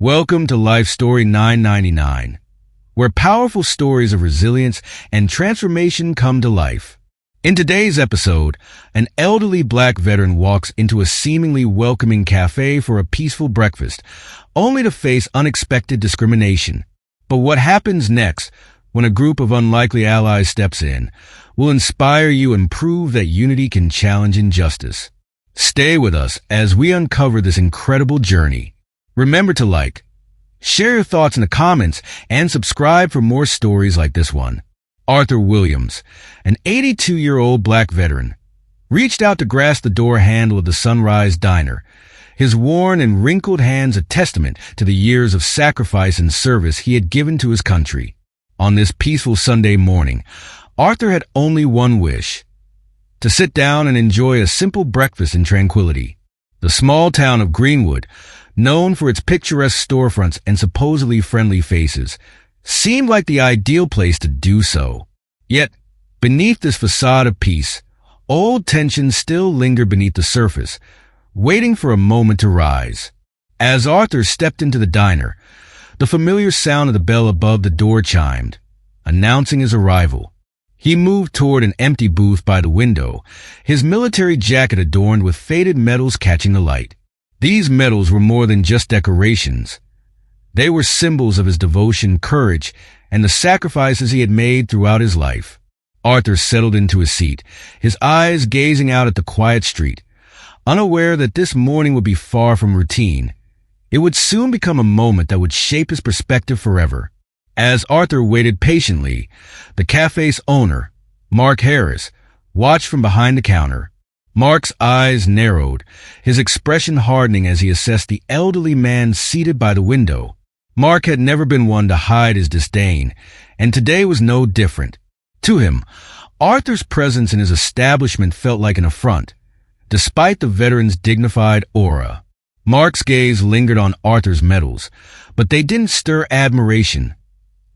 Welcome to Life Story 999, where powerful stories of resilience and transformation come to life. In today's episode, an elderly black veteran walks into a seemingly welcoming cafe for a peaceful breakfast, only to face unexpected discrimination. But what happens next, when a group of unlikely allies steps in, will inspire you and prove that unity can challenge injustice. Stay with us as we uncover this incredible journey. Remember to like, share your thoughts in the comments, and subscribe for more stories like this one. Arthur Williams, an 82-year-old black veteran, reached out to grasp the door handle of the Sunrise Diner, his worn and wrinkled hands a testament to the years of sacrifice and service he had given to his country. On this peaceful Sunday morning, Arthur had only one wish: to sit down and enjoy a simple breakfast in tranquility. The small town of Greenwood, known for its picturesque storefronts and supposedly friendly faces, seemed like the ideal place to do so. Yet, beneath this facade of peace, old tensions still lingered beneath the surface, waiting for a moment to rise. As Arthur stepped into the diner, the familiar sound of the bell above the door chimed, announcing his arrival. He moved toward an empty booth by the window, his military jacket adorned with faded medals catching the light. These medals were more than just decorations. They were symbols of his devotion, courage, and the sacrifices he had made throughout his life. Arthur settled into his seat, his eyes gazing out at the quiet street, unaware that this morning would be far from routine. It would soon become a moment that would shape his perspective forever. As Arthur waited patiently, the cafe's owner, Mark Harris, watched from behind the counter. Mark's eyes narrowed, his expression hardening as he assessed the elderly man seated by the window. Mark had never been one to hide his disdain, and today was no different. To him, Arthur's presence in his establishment felt like an affront, despite the veteran's dignified aura. Mark's gaze lingered on Arthur's medals, but they didn't stir admiration,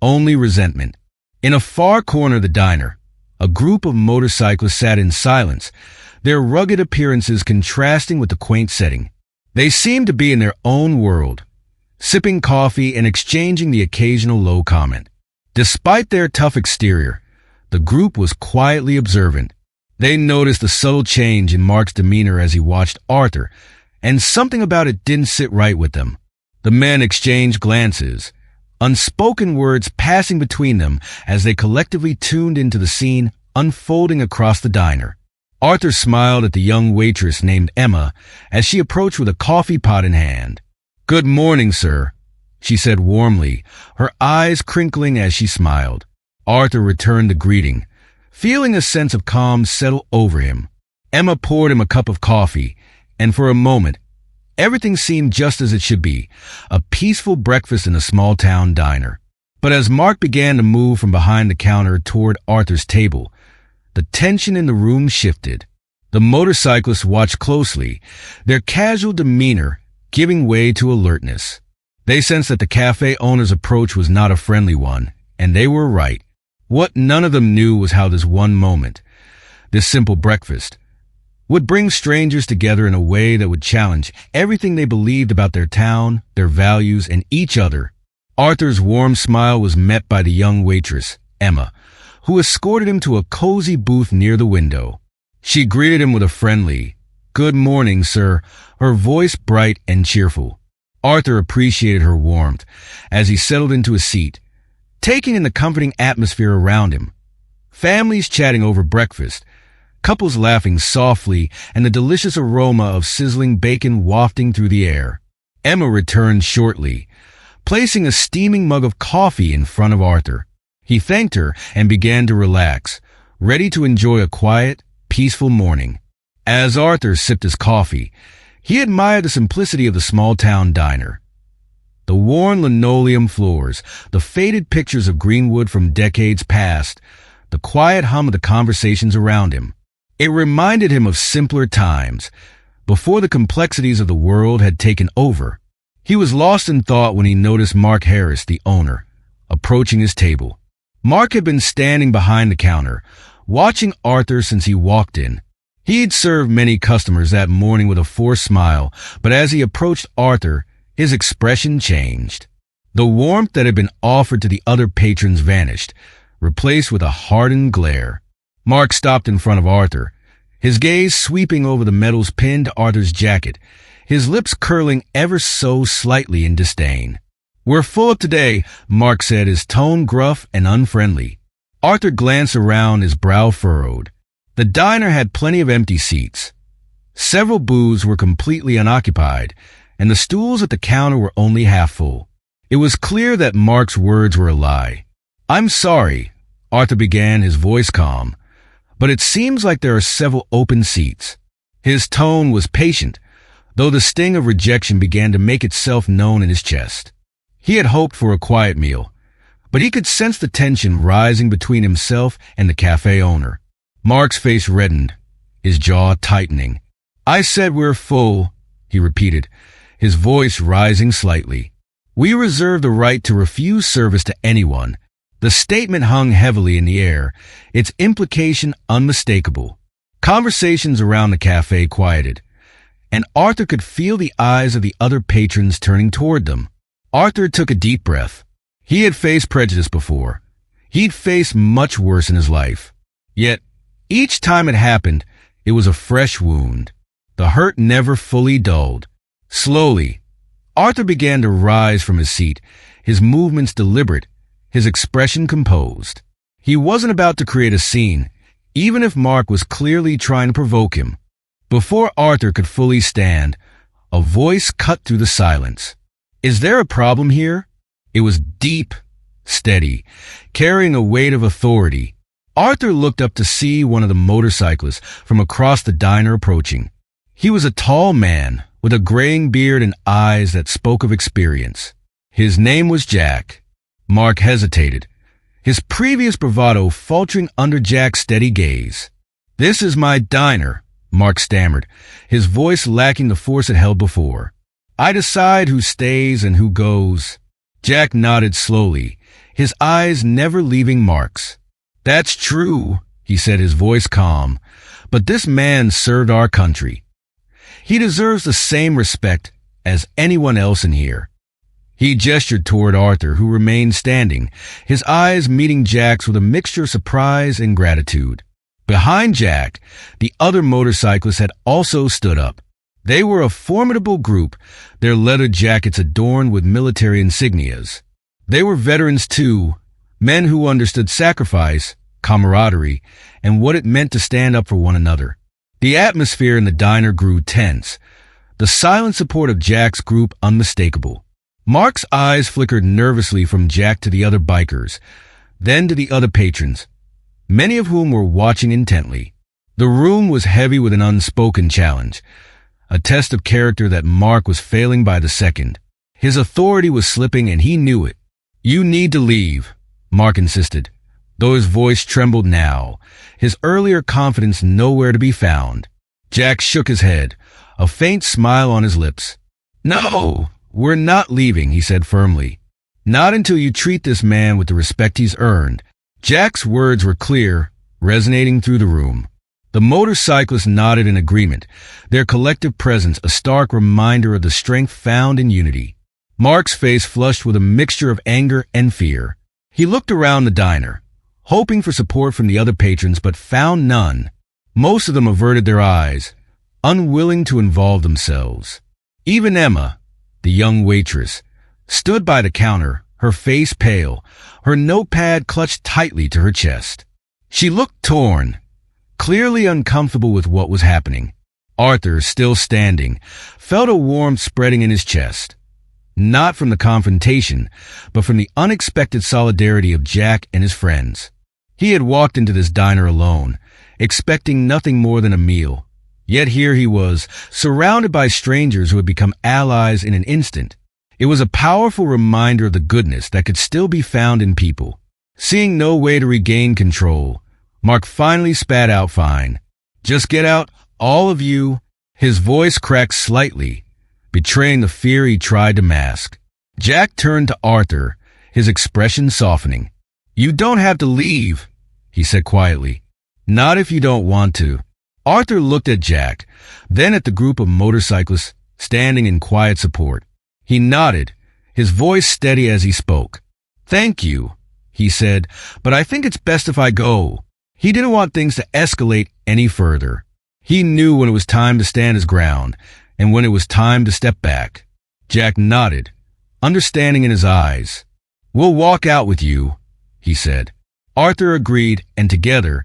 only resentment. In a far corner of the diner, a group of motorcyclists sat in silence, their rugged appearances contrasting with the quaint setting. They seemed to be in their own world, sipping coffee and exchanging the occasional low comment. Despite their tough exterior, the group was quietly observant. They noticed the subtle change in Mark's demeanor as he watched Arthur, and something about it didn't sit right with them. The men exchanged glances, unspoken words passing between them as they collectively tuned into the scene unfolding across the diner. Arthur smiled at the young waitress named Emma as she approached with a coffee pot in hand. "Good morning, sir," she said warmly, her eyes crinkling as she smiled. Arthur returned the greeting, feeling a sense of calm settle over him. Emma poured him a cup of coffee, and for a moment, everything seemed just as it should be, a peaceful breakfast in a small-town diner. But as Mark began to move from behind the counter toward Arthur's table, the tension in the room shifted. The motorcyclists watched closely, their casual demeanor giving way to alertness. They sensed that the cafe owner's approach was not a friendly one, and they were right. What none of them knew was how this one moment, this simple breakfast, would bring strangers together in a way that would challenge everything they believed about their town, their values, and each other. Arthur's warm smile was met by the young waitress, Emma, who escorted him to a cozy booth near the window. She greeted him with a friendly, "Good morning, sir," her voice bright and cheerful. Arthur appreciated her warmth as he settled into a seat, taking in the comforting atmosphere around him. Families chatting over breakfast, couples laughing softly, and the delicious aroma of sizzling bacon wafting through the air. Emma returned shortly, placing a steaming mug of coffee in front of Arthur. He thanked her and began to relax, ready to enjoy a quiet, peaceful morning. As Arthur sipped his coffee, he admired the simplicity of the small-town diner. The worn linoleum floors, the faded pictures of Greenwood from decades past, the quiet hum of the conversations around him. It reminded him of simpler times, before the complexities of the world had taken over. He was lost in thought when he noticed Mark Harris, the owner, approaching his table. Mark had been standing behind the counter, watching Arthur since he walked in. He'd served many customers that morning with a forced smile, but as he approached Arthur, His expression changed. The warmth that had been offered to the other patrons vanished, replaced with a hardened glare. Mark stopped in front of Arthur, his gaze sweeping over the medals pinned to Arthur's jacket, his lips curling ever so slightly in disdain. "We're full up today," Mark said, his tone gruff and unfriendly. Arthur glanced around, his brow furrowed. The diner had plenty of empty seats. Several booths were completely unoccupied, and the stools at the counter were only half full. It was clear that Mark's words were a lie. "I'm sorry," Arthur began, his voice calm, "but it seems like there are several open seats." His tone was patient, though the sting of rejection began to make itself known in his chest. He had hoped for a quiet meal, but he could sense the tension rising between himself and the cafe owner. Mark's face reddened, his jaw tightening. "I said we're full," he repeated, his voice rising slightly. "We reserve the right to refuse service to anyone." The statement hung heavily in the air, its implication unmistakable. Conversations around the cafe quieted, and Arthur could feel the eyes of the other patrons turning toward them. Arthur took a deep breath. He had faced prejudice before. He'd faced much worse in his life. Yet, each time it happened, it was a fresh wound. The hurt never fully dulled. Slowly, Arthur began to rise from his seat, his movements deliberate, his expression composed. He wasn't about to create a scene, even if Mark was clearly trying to provoke him. Before Arthur could fully stand, a voice cut through the silence. "Is there a problem here?" It was deep, steady, carrying a weight of authority. Arthur looked up to see one of the motorcyclists from across the diner approaching. He was a tall man with a graying beard and eyes that spoke of experience. His name was Jack. Mark hesitated, his previous bravado faltering under Jack's steady gaze. "This is my diner," Mark stammered, his voice lacking the force it held before. "I decide who stays and who goes." Jack nodded slowly, his eyes never leaving Mark's. "That's true," he said, his voice calm, "but this man served our country. He deserves the same respect as anyone else in here." He gestured toward Arthur, who remained standing, his eyes meeting Jack's with a mixture of surprise and gratitude. Behind Jack, the other motorcyclists had also stood up. They were a formidable group, their leather jackets adorned with military insignias. They were veterans too, men who understood sacrifice, camaraderie, and what it meant to stand up for one another. The atmosphere in the diner grew tense, the silent support of Jack's group unmistakable. Mark's eyes flickered nervously from Jack to the other bikers, then to the other patrons, many of whom were watching intently. The room was heavy with an unspoken challenge, a test of character that Mark was failing by the second. His authority was slipping, and he knew it. "You need to leave," Mark insisted, though his voice trembled now, his earlier confidence nowhere to be found. Jack shook his head, a faint smile on his lips. "No, we're not leaving," he said firmly. "Not until you treat this man with the respect he's earned." Jack's words were clear, resonating through the room. The motorcyclists nodded in agreement, their collective presence a stark reminder of the strength found in unity. Mark's face flushed with a mixture of anger and fear. He looked around the diner, hoping for support from the other patrons, but found none. Most of them averted their eyes, unwilling to involve themselves. Even Emma, the young waitress, stood by the counter, her face pale, her notepad clutched tightly to her chest. She looked torn, clearly uncomfortable with what was happening. Arthur, still standing, felt a warmth spreading in his chest, not from the confrontation, but from the unexpected solidarity of Jack and his friends. He had walked into this diner alone, expecting nothing more than a meal. Yet here he was, surrounded by strangers who had become allies in an instant. It was a powerful reminder of the goodness that could still be found in people. Seeing no way to regain control, Mark finally spat out, "Fine. Just get out, all of you." His voice cracked slightly, betraying the fear he tried to mask. Jack turned to Arthur, his expression softening. "You don't have to leave," he said quietly. "Not if you don't want to." Arthur looked at Jack, then at the group of motorcyclists standing in quiet support. He nodded, his voice steady as he spoke. "Thank you," he said, "but I think it's best if I go." He didn't want things to escalate any further. He knew when it was time to stand his ground and when it was time to step back. Jack nodded, understanding in his eyes. "We'll walk out with you," he said. Arthur agreed, and together,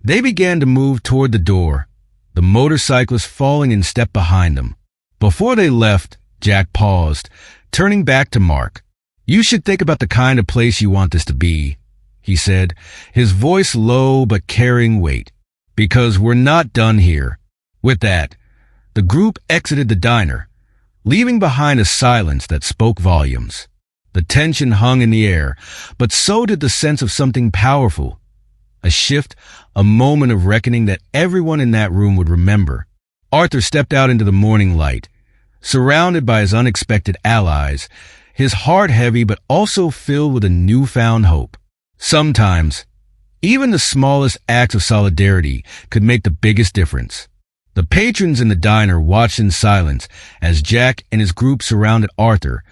they began to move toward the door, the motorcyclist falling in step behind them. Before they left, Jack paused, turning back to Mark. "You should think about the kind of place you want this to be," he said, his voice low but carrying weight, "because we're not done here." With that, the group exited the diner, leaving behind a silence that spoke volumes. The tension hung in the air, but so did the sense of something powerful. A shift, a moment of reckoning that everyone in that room would remember. Arthur stepped out into the morning light, surrounded by his unexpected allies, his heart heavy but also filled with a newfound hope. Sometimes, even the smallest acts of solidarity could make the biggest difference. The patrons in the diner watched in silence as Jack and his group surrounded Arthur,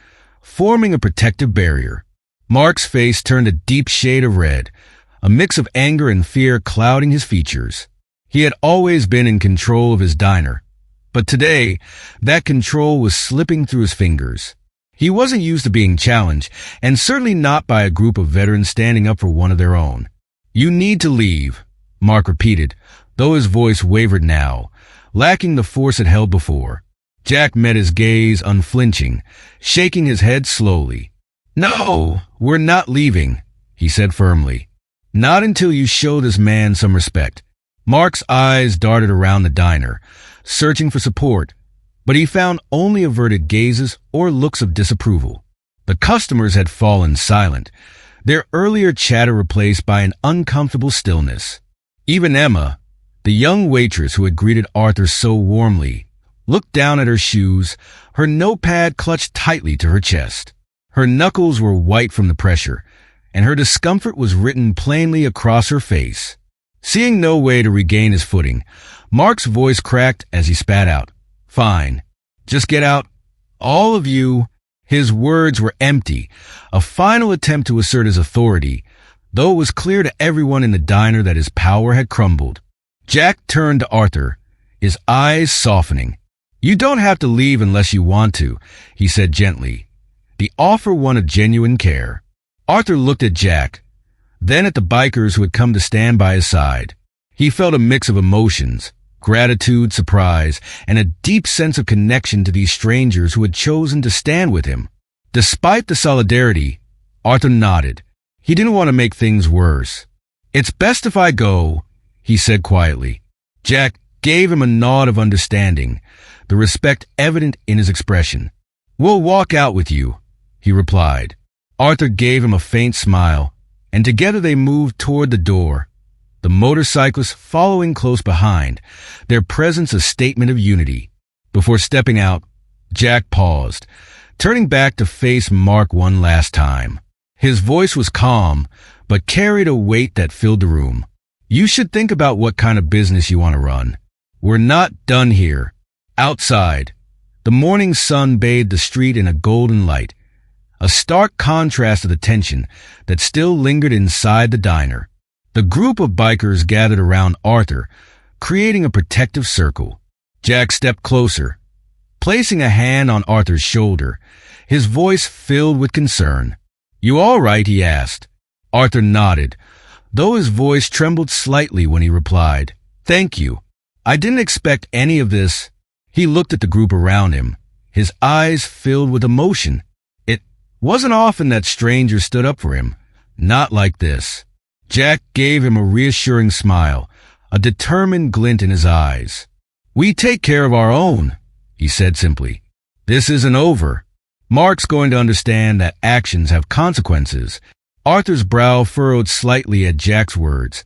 forming a protective barrier. Mark's face turned a deep shade of red, a mix of anger and fear clouding his features. He had always been in control of his diner, but today, that control was slipping through his fingers. He wasn't used to being challenged, and certainly not by a group of veterans standing up for one of their own. "You need to leave," Mark repeated, though his voice wavered now, lacking the force it held before. Jack met his gaze unflinching, shaking his head slowly. "No, we're not leaving," he said firmly. "Not until you show this man some respect." Mark's eyes darted around the diner, searching for support, but he found only averted gazes or looks of disapproval. The customers had fallen silent, their earlier chatter replaced by an uncomfortable stillness. Even Emma, the young waitress who had greeted Arthur so warmly, looked down at her shoes, her notepad clutched tightly to her chest. Her knuckles were white from the pressure, and her discomfort was written plainly across her face. Seeing no way to regain his footing, Mark's voice cracked as he spat out. "Fine. Just get out. All of you." His words were empty, a final attempt to assert his authority, though it was clear to everyone in the diner that his power had crumbled. Jack turned to Arthur, his eyes softening. "You don't have to leave unless you want to," he said gently. The offer one of genuine care. Arthur looked at Jack, then at the bikers who had come to stand by his side. He felt a mix of emotions, gratitude, surprise, and a deep sense of connection to these strangers who had chosen to stand with him. Despite the solidarity, Arthur nodded. He didn't want to make things worse. "It's best if I go," he said quietly. Jack gave him a nod of understanding, the respect evident in his expression. "We'll walk out with you," he replied. Arthur gave him a faint smile, and together they moved toward the door, the motorcyclists following close behind, their presence a statement of unity. Before stepping out, Jack paused, turning back to face Mark one last time. His voice was calm, but carried a weight that filled the room. "You should think about what kind of business you want to run. We're not done here." Outside, the morning sun bathed the street in a golden light, a stark contrast to the tension that still lingered inside the diner. The group of bikers gathered around Arthur, creating a protective circle. Jack stepped closer, placing a hand on Arthur's shoulder, his voice filled with concern. "You all right?" he asked. Arthur nodded, though his voice trembled slightly when he replied, "Thank you. I didn't expect any of this." He looked at the group around him, his eyes filled with emotion. It wasn't often that strangers stood up for him, not like this. Jack gave him a reassuring smile, a determined glint in his eyes. "We take care of our own," he said simply. "This isn't over. Mark's going to understand that actions have consequences." Arthur's brow furrowed slightly at Jack's words,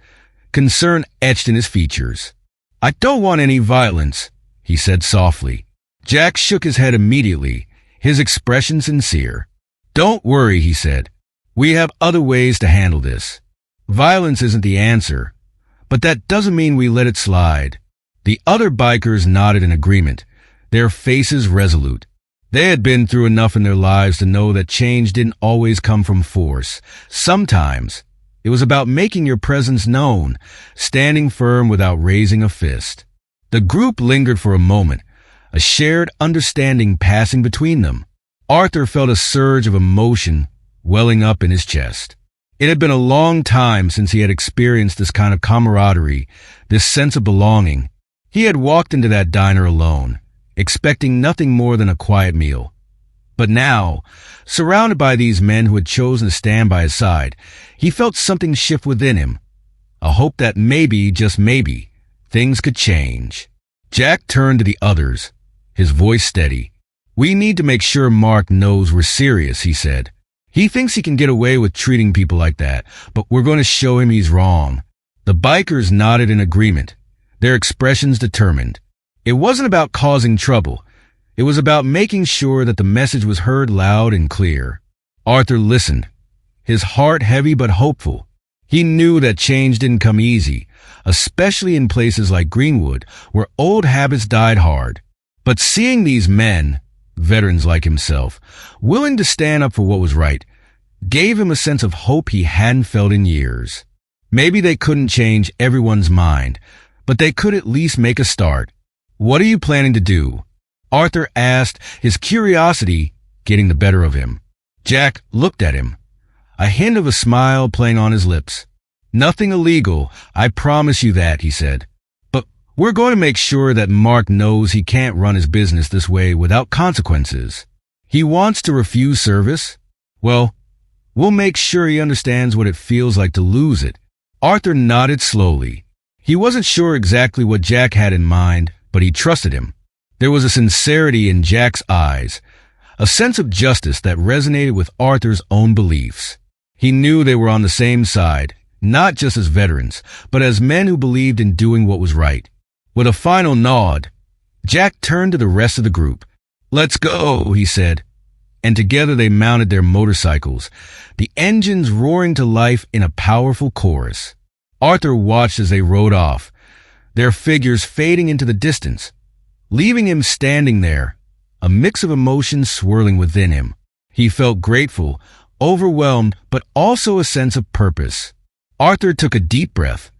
concern etched in his features. "I don't want any violence," he said softly. Jack shook his head immediately, his expression sincere. "Don't worry," he said. "We have other ways to handle this. Violence isn't the answer, but that doesn't mean we let it slide." The other bikers nodded in agreement, their faces resolute. They had been through enough in their lives to know that change didn't always come from force. Sometimes it was about making your presence known, standing firm without raising a fist. The group lingered for a moment, a shared understanding passing between them. Arthur felt a surge of emotion welling up in his chest. It had been a long time since he had experienced this kind of camaraderie, this sense of belonging. He had walked into that diner alone, expecting nothing more than a quiet meal. But now, surrounded by these men who had chosen to stand by his side, he felt something shift within him, a hope that maybe, just maybe, things could change. Jack turned to the others, his voice steady. "We need to make sure Mark knows we're serious," he said. "He thinks he can get away with treating people like that, but we're going to show him he's wrong." The bikers nodded in agreement, their expressions determined. It wasn't about causing trouble. It was about making sure that the message was heard loud and clear. Arthur listened, his heart heavy but hopeful. He knew that change didn't come easy, especially in places like Greenwood, where old habits died hard. But seeing these men, veterans like himself, willing to stand up for what was right, gave him a sense of hope he hadn't felt in years. Maybe they couldn't change everyone's mind, but they could at least make a start. "What are you planning to do?" Arthur asked, his curiosity getting the better of him. Jack looked at him, a hint of a smile playing on his lips. "Nothing illegal, I promise you that," he said. "But we're going to make sure that Mark knows he can't run his business this way without consequences. He wants to refuse service? Well, we'll make sure he understands what it feels like to lose it." Arthur nodded slowly. He wasn't sure exactly what Jack had in mind, but he trusted him. There was a sincerity in Jack's eyes, a sense of justice that resonated with Arthur's own beliefs. He knew they were on the same side, not just as veterans, but as men who believed in doing what was right. With a final nod, Jack turned to the rest of the group. "Let's go," he said, and together they mounted their motorcycles, the engines roaring to life in a powerful chorus. Arthur watched as they rode off, their figures fading into the distance, leaving him standing there, a mix of emotions swirling within him. He felt grateful, overwhelmed, but also a sense of purpose. Arthur took a deep breath,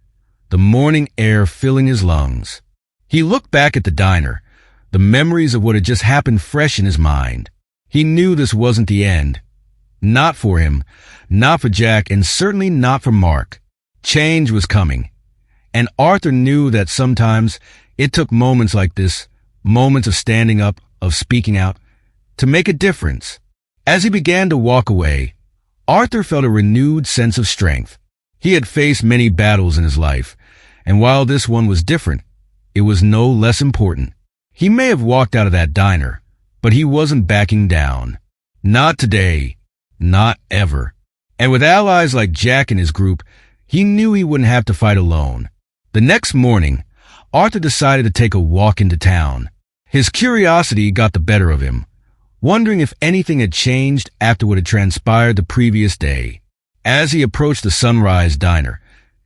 the morning air filling his lungs. He looked back at the diner, the memories of what had just happened fresh in his mind. He knew this wasn't the end. Not for him, not for Jack, and certainly not for Mark. Change was coming. And Arthur knew that sometimes it took moments like this, moments of standing up, of speaking out, to make a difference. As he began to walk away, Arthur felt a renewed sense of strength. He had faced many battles in his life, and while this one was different, it was no less important. He may have walked out of that diner, but he wasn't backing down. Not today. Not ever. And with allies like Jack and his group, he knew he wouldn't have to fight alone. The next morning, Arthur decided to take a walk into town. His curiosity got the better of him, wondering if anything had changed after what had transpired the previous day. As he approached the Sunrise Diner,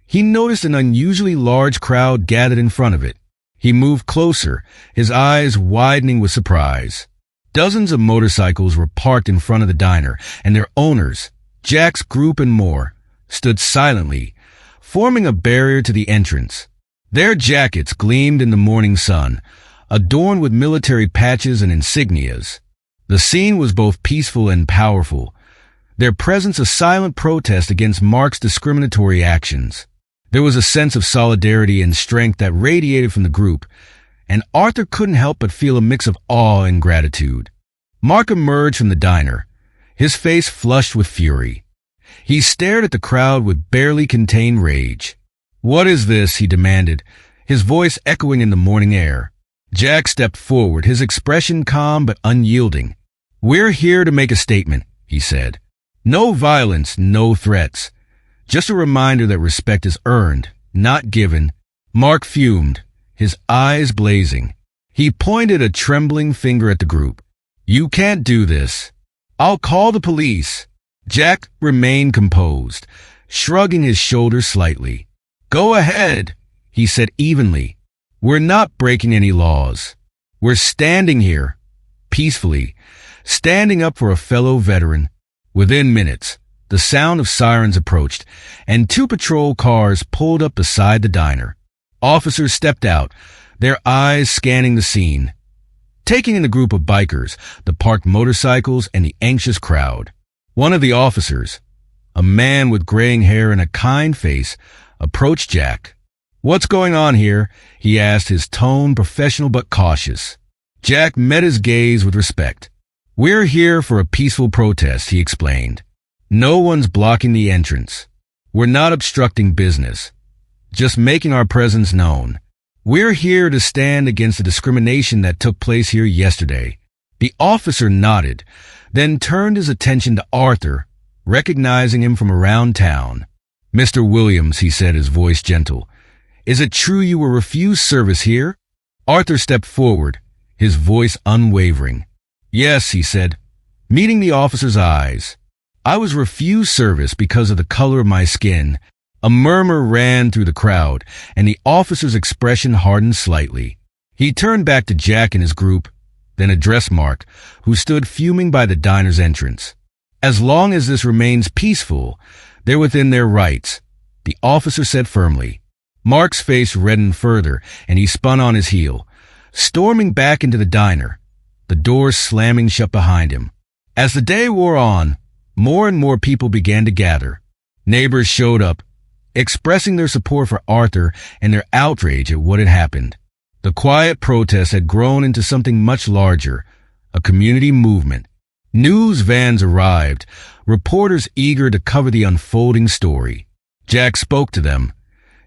he noticed an unusually large crowd gathered in front of it. He moved closer, his eyes widening with surprise. Dozens of motorcycles were parked in front of the diner, and their owners, Jack's group and more, stood silently, forming a barrier to the entrance. Their jackets gleamed in the morning sun, adorned with military patches and insignias. The scene was both peaceful and powerful, their presence a silent protest against Mark's discriminatory actions. There was a sense of solidarity and strength that radiated from the group, and Arthur couldn't help but feel a mix of awe and gratitude. Mark emerged from the diner, his face flushed with fury. He stared at the crowd with barely contained rage. "What is this?" he demanded, his voice echoing in the morning air. Jack stepped forward, his expression calm but unyielding. "We're here to make a statement," he said. "No violence, no threats. Just a reminder that respect is earned, not given." Mark fumed, his eyes blazing. He pointed a trembling finger at the group. "You can't do this. I'll call the police." Jack remained composed, shrugging his shoulders slightly. "Go ahead," he said evenly. "We're not breaking any laws. We're standing here, peacefully, standing up for a fellow veteran. Within minutes, the sound of sirens approached, and 2 patrol cars pulled up beside the diner. Officers stepped out, their eyes scanning the scene, taking in the group of bikers, the parked motorcycles, and the anxious crowd. One of the officers, a man with graying hair and a kind face, approached Jack. "What's going on here?" he asked, his tone professional but cautious. Jack met his gaze with respect. "We're here for a peaceful protest," he explained. "No one's blocking the entrance. We're not obstructing business, just making our presence known. We're here to stand against the discrimination that took place here yesterday." The officer nodded, then turned his attention to Arthur, recognizing him from around town. "Mr. Williams," he said, his voice gentle, "is it true you were refused service here?" Arthur stepped forward, his voice unwavering. "Yes," he said, meeting the officer's eyes. "I was refused service because of the color of my skin." A murmur ran through the crowd, and the officer's expression hardened slightly. He turned back to Jack and his group, then addressed Mark, who stood fuming by the diner's entrance. "As long as this remains peaceful, they're within their rights," the officer said firmly. Mark's face reddened further, and he spun on his heel, storming back into the diner, the door slamming shut behind him. As the day wore on, more and more people began to gather. Neighbors showed up, expressing their support for Arthur and their outrage at what had happened. The quiet protest had grown into something much larger, a community movement. News vans arrived, reporters eager to cover the unfolding story. Jack spoke to them,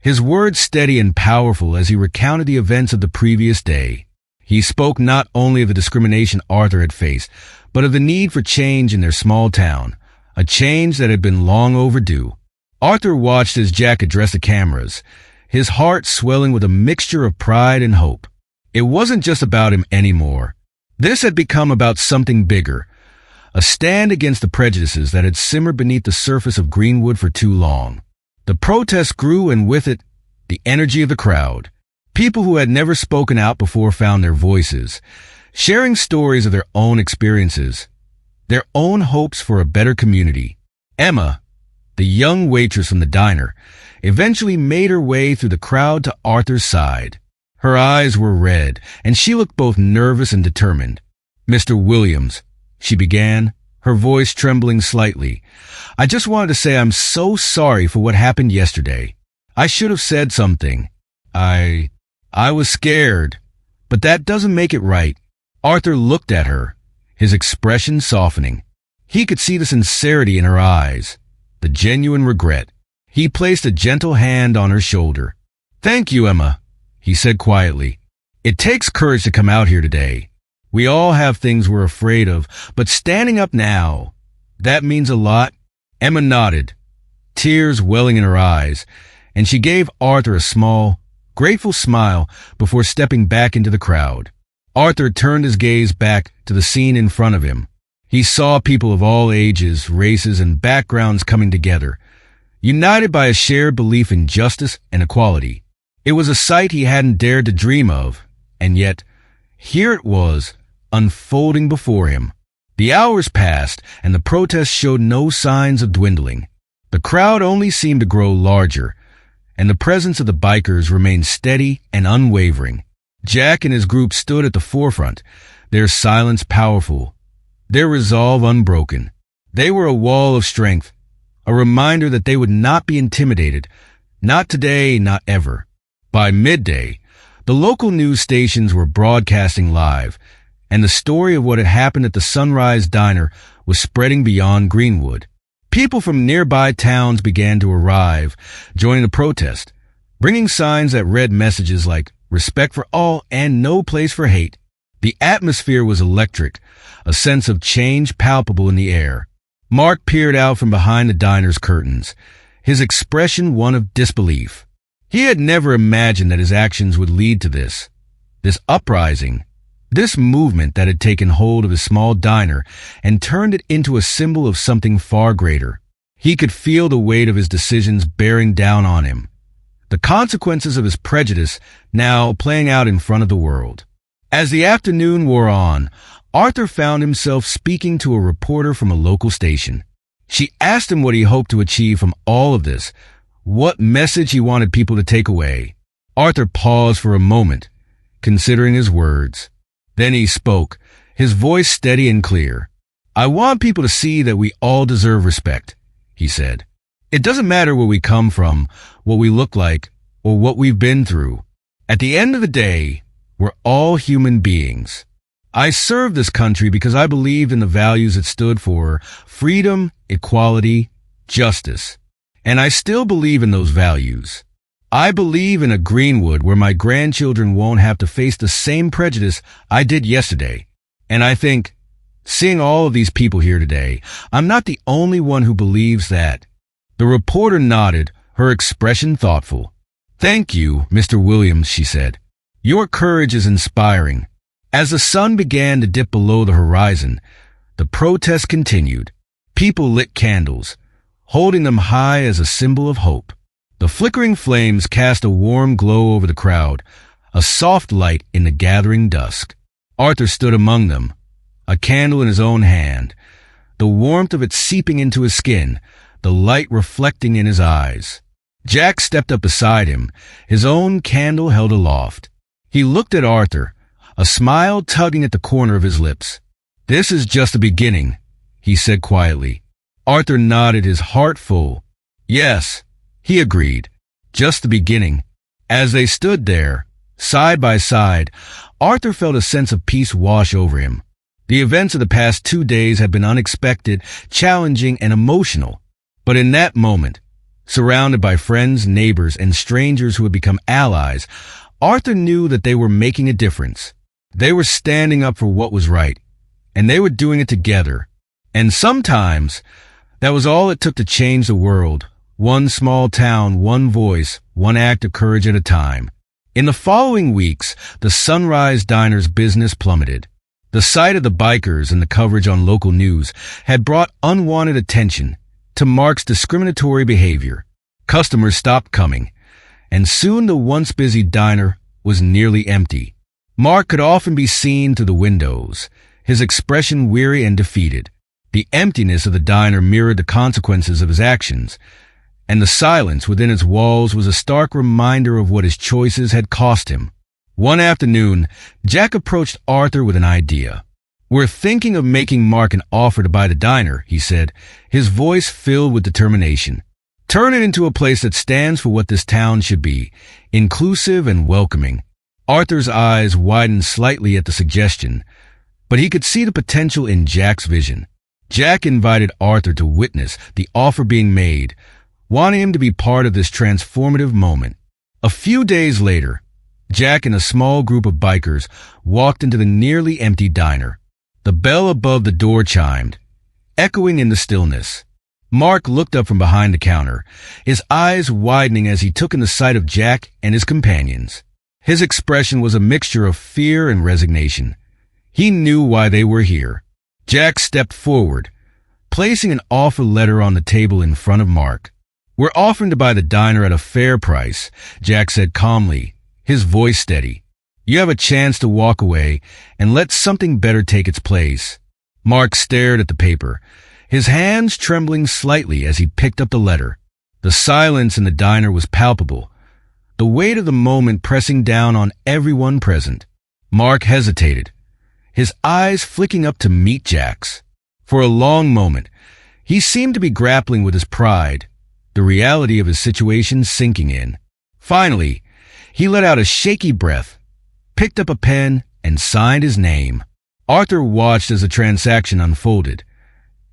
his words steady and powerful as he recounted the events of the previous day. He spoke not only of the discrimination Arthur had faced, but of the need for change in their small town, a change that had been long overdue. Arthur watched as Jack addressed the cameras, his heart swelling with a mixture of pride and hope. It wasn't just about him anymore. This had become about something bigger, a stand against the prejudices that had simmered beneath the surface of Greenwood for too long. The protest grew, and with it, the energy of the crowd. People who had never spoken out before found their voices, sharing stories of their own experiences, their own hopes for a better community. Emma, the young waitress from the diner, eventually made her way through the crowd to Arthur's side. Her eyes were red, and she looked both nervous and determined. "Mr. Williams," she began, her voice trembling slightly, "I just wanted to say I'm so sorry for what happened yesterday. I should have said something. I was scared, but that doesn't make it right." Arthur looked at her, his expression softening. He could see the sincerity in her eyes, the genuine regret. He placed a gentle hand on her shoulder. "Thank you, Emma," he said quietly. "It takes courage to come out here today. We all have things we're afraid of, but standing up now, that means a lot." Emma nodded, tears welling in her eyes, and she gave Arthur a small, grateful smile before stepping back into the crowd. Arthur turned his gaze back to the scene in front of him. He saw people of all ages, races, and backgrounds coming together, united by a shared belief in justice and equality. It was a sight he hadn't dared to dream of, and yet, here it was, unfolding before him. The hours passed, and the protest showed no signs of dwindling. The crowd only seemed to grow larger, and the presence of the bikers remained steady and unwavering. Jack and his group stood at the forefront, their silence powerful, their resolve unbroken. They were a wall of strength, a reminder that they would not be intimidated, not today, not ever. By midday, the local news stations were broadcasting live, and the story of what had happened at the Sunrise Diner was spreading beyond Greenwood. People from nearby towns began to arrive, joining the protest, bringing signs that read messages like "Respect for all" and "No place for hate." The atmosphere was electric, a sense of change palpable in the air. Mark peered out from behind the diner's curtains, his expression one of disbelief. He had never imagined that his actions would lead to this uprising, this movement that had taken hold of his small diner and turned it into a symbol of something far greater. He could feel the weight of his decisions bearing down on him, the consequences of his prejudice now playing out in front of the world. As the afternoon wore on, Arthur found himself speaking to a reporter from a local station. She asked him what he hoped to achieve from all of this, what message he wanted people to take away. Arthur paused for a moment, considering his words. Then he spoke, his voice steady and clear. "I want people to see that we all deserve respect," he said. "It doesn't matter where we come from, what we look like, or what we've been through. At the end of the day, we're all human beings. I served this country because I believed in the values it stood for: freedom, equality, justice. And I still believe in those values. I believe in a Greenwood where my grandchildren won't have to face the same prejudice I did yesterday. And I think, seeing all of these people here today, I'm not the only one who believes that." The reporter nodded, her expression thoughtful. "Thank you, Mr. Williams," she said. "Your courage is inspiring." As the sun began to dip below the horizon, the protest continued. People lit candles, holding them high as a symbol of hope. The flickering flames cast a warm glow over the crowd, a soft light in the gathering dusk. Arthur stood among them, a candle in his own hand, the warmth of it seeping into his skin, the light reflecting in his eyes. Jack stepped up beside him, his own candle held aloft. He looked at Arthur, a smile tugging at the corner of his lips. "This is just the beginning," he said quietly. Arthur nodded, his heart full. "Yes," he agreed, "just the beginning." As they stood there, side by side, Arthur felt a sense of peace wash over him. The events of the past 2 days had been unexpected, challenging, and emotional. But in that moment, surrounded by friends, neighbors, and strangers who had become allies, Arthur knew that they were making a difference. They were standing up for what was right, and they were doing it together. And sometimes, that was all it took to change the world. One small town, one voice, one act of courage at a time. In the following weeks, the Sunrise Diner's business plummeted. The sight of the bikers and the coverage on local news had brought unwanted attention to Mark's discriminatory behavior. Customers stopped coming, and soon the once busy diner was nearly empty. Mark could often be seen through the windows, his expression weary and defeated. The emptiness of the diner mirrored the consequences of his actions, and the silence within its walls was a stark reminder of what his choices had cost him. One afternoon, Jack approached Arthur with an idea. "We're thinking of making Mark an offer to buy the diner," he said, his voice filled with determination. "Turn it into a place that stands for what this town should be, inclusive and welcoming." Arthur's eyes widened slightly at the suggestion, but he could see the potential in Jack's vision. Jack invited Arthur to witness the offer being made, wanting him to be part of this transformative moment. A few days later, Jack and a small group of bikers walked into the nearly empty diner. The bell above the door chimed, echoing in the stillness. Mark looked up from behind the counter, his eyes widening as he took in the sight of Jack and his companions. His expression was a mixture of fear and resignation. He knew why they were here. Jack stepped forward, placing an offer letter on the table in front of Mark. "We're offering to buy the diner at a fair price," Jack said calmly, his voice steady. "You have a chance to walk away and let something better take its place." Mark stared at the paper, his hands trembling slightly as he picked up the letter. The silence in the diner was palpable, the weight of the moment pressing down on everyone present. Mark hesitated, his eyes flicking up to meet Jack's. For a long moment, he seemed to be grappling with his pride, the reality of his situation sinking in. Finally, he let out a shaky breath, picked up a pen, and signed his name. Arthur watched as the transaction unfolded.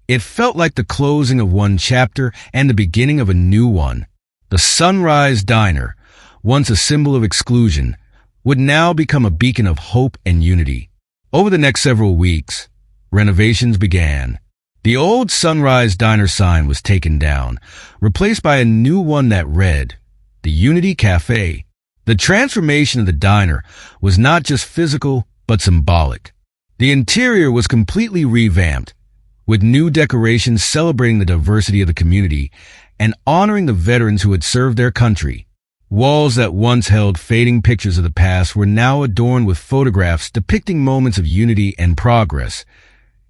It felt like the closing of one chapter and the beginning of a new one. The Sunrise Diner, once a symbol of exclusion, would now become a beacon of hope and unity. Over the next several weeks, renovations began. The old Sunrise Diner sign was taken down, replaced by a new one that read, "The Unity Café." The transformation of the diner was not just physical, but symbolic. The interior was completely revamped, with new decorations celebrating the diversity of the community and honoring the veterans who had served their country. Walls that once held fading pictures of the past were now adorned with photographs depicting moments of unity and progress.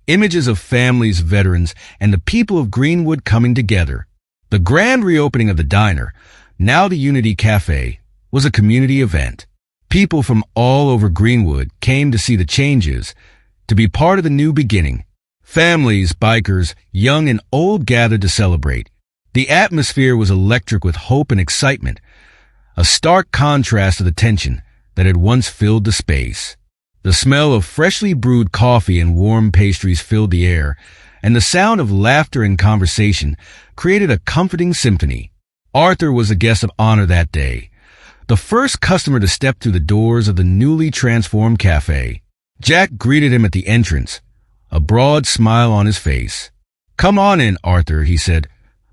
Images of families, veterans, and the people of Greenwood coming together. The grand reopening of the diner, now the Unity Café, was a community event. People from all over Greenwood came to see the changes, to be part of the new beginning. Families, bikers, young and old gathered to celebrate. The atmosphere was electric with hope and excitement, a stark contrast to the tension that had once filled the space. The smell of freshly brewed coffee and warm pastries filled the air, and the sound of laughter and conversation created a comforting symphony. Arthur was a guest of honor that day, the first customer to step through the doors of the newly transformed cafe. Jack greeted him at the entrance, a broad smile on his face. "Come on in, Arthur," he said,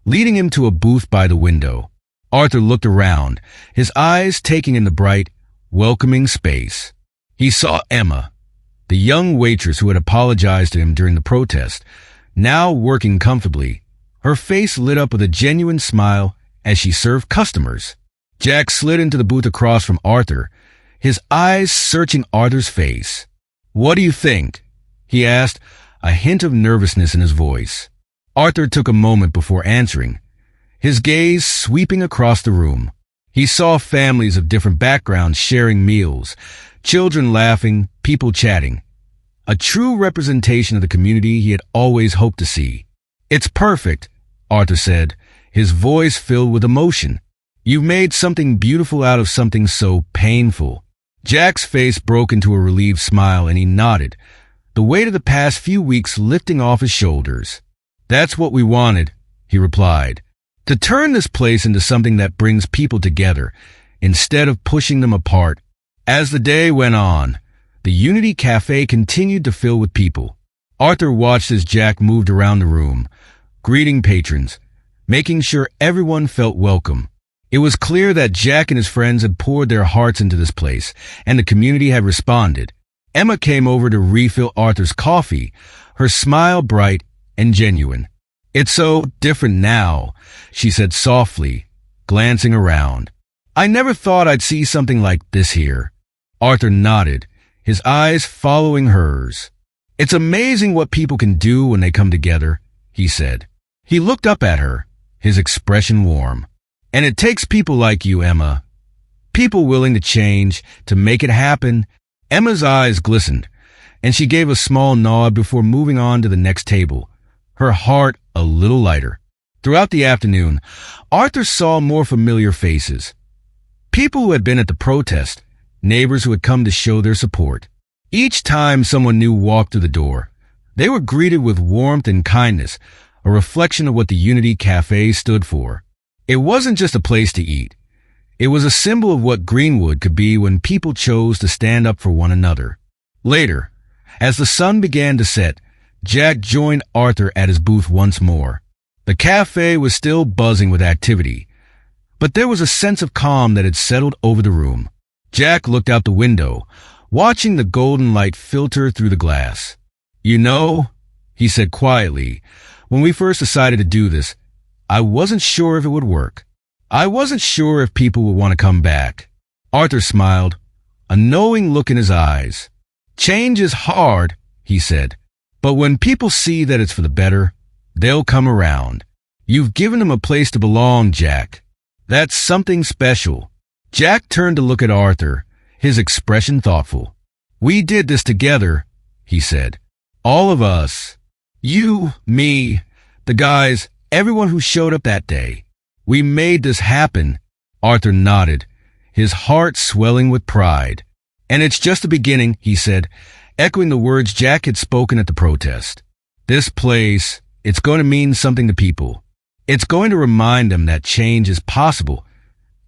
leading him to a booth by the window. Arthur looked around, his eyes taking in the bright, welcoming space. He saw Emma, the young waitress who had apologized to him during the protest, now working comfortably, her face lit up with a genuine smile as she served customers. Jack slid into the booth across from Arthur, his eyes searching Arthur's face. "What do you think?" he asked, a hint of nervousness in his voice. Arthur took a moment before answering, his gaze sweeping across the room. He saw families of different backgrounds sharing meals, children laughing, people chatting. A true representation of the community he had always hoped to see. "It's perfect," Arthur said, his voice filled with emotion. "You've made something beautiful out of something so painful." Jack's face broke into a relieved smile and he nodded, the weight of the past few weeks lifting off his shoulders. "That's what we wanted," he replied. "To turn this place into something that brings people together, instead of pushing them apart." As the day went on, the Unity Café continued to fill with people. Arthur watched as Jack moved around the room, greeting patrons, making sure everyone felt welcome. It was clear that Jack and his friends had poured their hearts into this place, and the community had responded. Emma came over to refill Arthur's coffee, her smile bright and genuine. "It's so different now," she said softly, glancing around. "I never thought I'd see something like this here." Arthur nodded, his eyes following hers. "It's amazing what people can do when they come together," he said. He looked up at her, his expression warm. "And it takes people like you, Emma. People willing to change, to make it happen." Emma's eyes glistened, and she gave a small nod before moving on to the next table, her heart a little lighter. Throughout the afternoon, Arthur saw more familiar faces. People who had been at the protest, neighbors who had come to show their support. Each time someone new walked through the door, they were greeted with warmth and kindness, a reflection of what the Unity Café stood for. It wasn't just a place to eat. It was a symbol of what Greenwood could be when people chose to stand up for one another. Later, as the sun began to set, Jack joined Arthur at his booth once more. The cafe was still buzzing with activity, but there was a sense of calm that had settled over the room. Jack looked out the window, watching the golden light filter through the glass. "You know," he said quietly, "when we first decided to do this, I wasn't sure if it would work. I wasn't sure if people would want to come back." Arthur smiled, a knowing look in his eyes. "Change is hard," he said, "but when people see that it's for the better, they'll come around. You've given them a place to belong, Jack. That's something special." Jack turned to look at Arthur, his expression thoughtful. "We did this together," he said. "All of us. You, me, the guys, everyone who showed up that day. We made this happen." Arthur nodded, his heart swelling with pride. "And it's just the beginning," he said, echoing the words Jack had spoken at the protest. "This place, it's going to mean something to people. It's going to remind them that change is possible,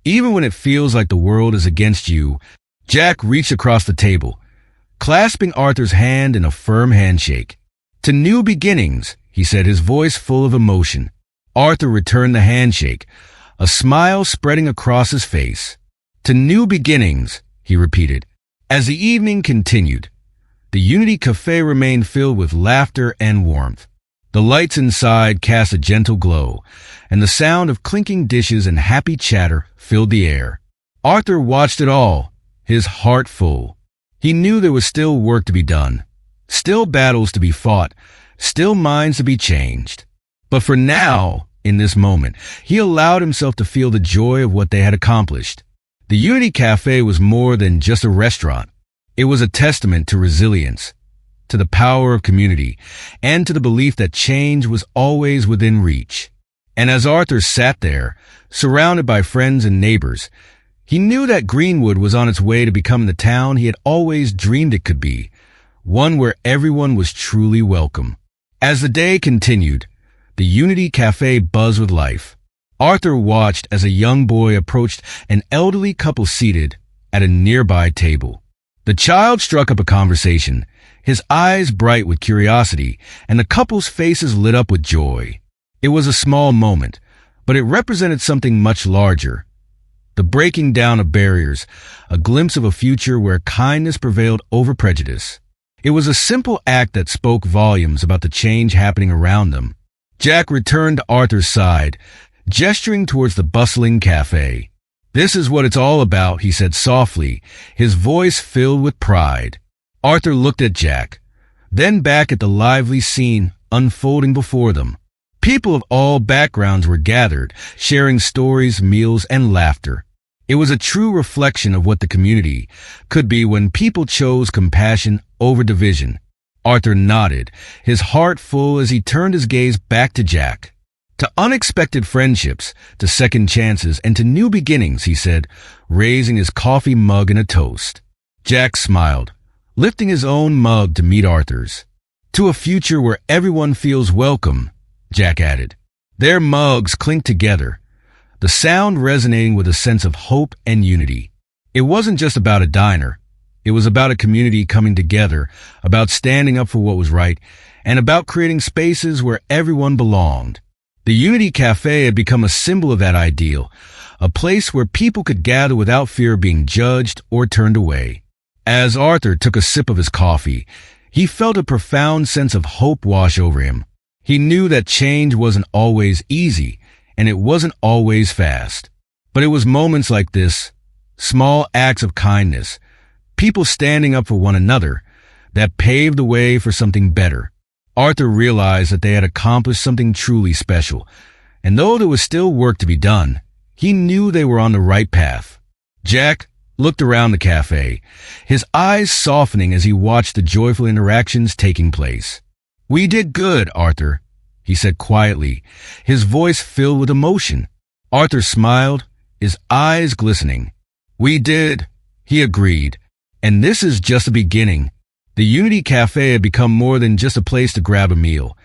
even when it feels like the world is against you." Jack reached across the table, clasping Arthur's hand in a firm handshake. "To new beginnings," he said, his voice full of emotion. Arthur returned the handshake, a smile spreading across his face. "To new beginnings," he repeated. As the evening continued, the Unity Café remained filled with laughter and warmth. The lights inside cast a gentle glow, and the sound of clinking dishes and happy chatter filled the air. Arthur watched it all, his heart full. He knew there was still work to be done, still battles to be fought, still minds to be changed. But for now, in this moment, he allowed himself to feel the joy of what they had accomplished. The Unity Café was more than just a restaurant. It was a testament to resilience, to the power of community, and to the belief that change was always within reach. And as Arthur sat there, surrounded by friends and neighbors, he knew that Greenwood was on its way to becoming the town he had always dreamed it could be, one where everyone was truly welcome. As the day continued, the Unity Café buzzed with life. Arthur watched as a young boy approached an elderly couple seated at a nearby table. The child struck up a conversation, his eyes bright with curiosity, and the couple's faces lit up with joy. It was a small moment, but it represented something much larger. The breaking down of barriers, a glimpse of a future where kindness prevailed over prejudice. It was a simple act that spoke volumes about the change happening around them. Jack returned to Arthur's side, gesturing towards the bustling cafe. "This is what it's all about," he said softly, his voice filled with pride. Arthur looked at Jack, then back at the lively scene unfolding before them. People of all backgrounds were gathered, sharing stories, meals, and laughter. It was a true reflection of what the community could be when people chose compassion over division. Arthur nodded, his heart full as he turned his gaze back to Jack. "To unexpected friendships, to second chances, and to new beginnings," he said, raising his coffee mug in a toast. Jack smiled, lifting his own mug to meet Arthur's. "To a future where everyone feels welcome," Jack added. Their mugs clinked together, the sound resonating with a sense of hope and unity. It wasn't just about a diner. It was about a community coming together, about standing up for what was right, and about creating spaces where everyone belonged. The Unity Café had become a symbol of that ideal, a place where people could gather without fear of being judged or turned away. As Arthur took a sip of his coffee, he felt a profound sense of hope wash over him. He knew that change wasn't always easy, and it wasn't always fast. But it was moments like this, small acts of kindness, people standing up for one another, that paved the way for something better. Arthur realized that they had accomplished something truly special, and though there was still work to be done, he knew they were on the right path. Jack looked around the cafe, his eyes softening as he watched the joyful interactions taking place. "We did good, Arthur," he said quietly, his voice filled with emotion. Arthur smiled, his eyes glistening. "We did," he agreed, "and this is just the beginning." The Unity Café had become more than just a place to grab a meal.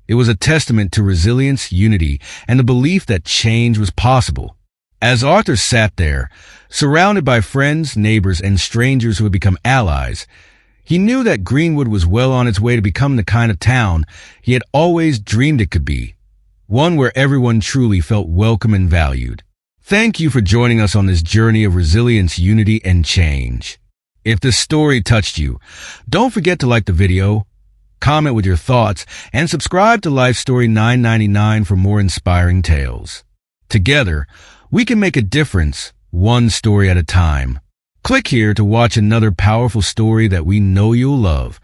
It was a testament to resilience, unity, and the belief that change was possible. As Arthur sat there, surrounded by friends, neighbors, and strangers who had become allies, he knew that Greenwood was well on its way to become the kind of town he had always dreamed it could be, one where everyone truly felt welcome and valued. Thank you for joining us on this journey of resilience, unity, and change. If this story touched you, don't forget to like the video, comment with your thoughts, and subscribe to Life Story 999 for more inspiring tales. Together, we can make a difference, one story at a time. Click here to watch another powerful story that we know you'll love.